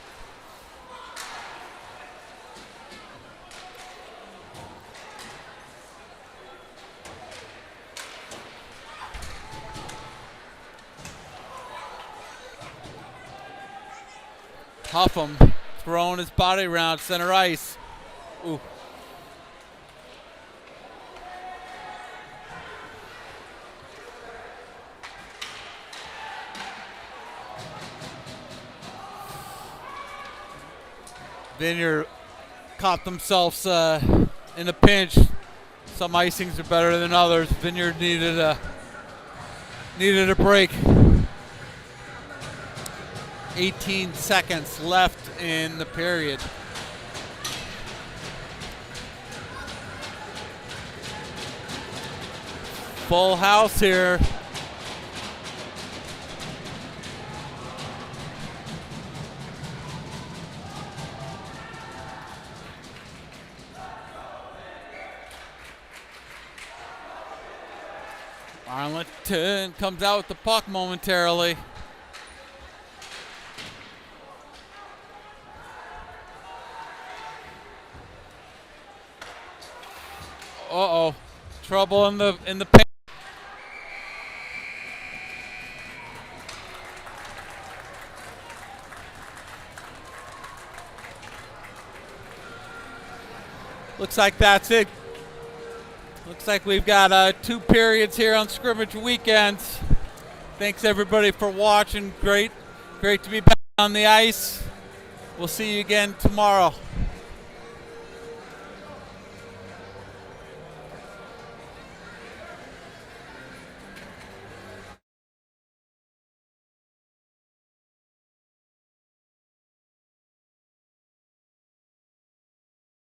Huffam throwing his body around center ice. Ooh. Vineyard caught themselves in a pinch. Some icings are better than others. Vineyard needed a break. 18 seconds left in the period. Full house here. Arlington comes out with the puck momentarily. Uh-oh. Trouble in the paint. Looks like that's it. Looks like we've got 2 periods here on scrimmage weekends. Thanks everybody for watching. Great to be back on the ice. We'll see you again tomorrow.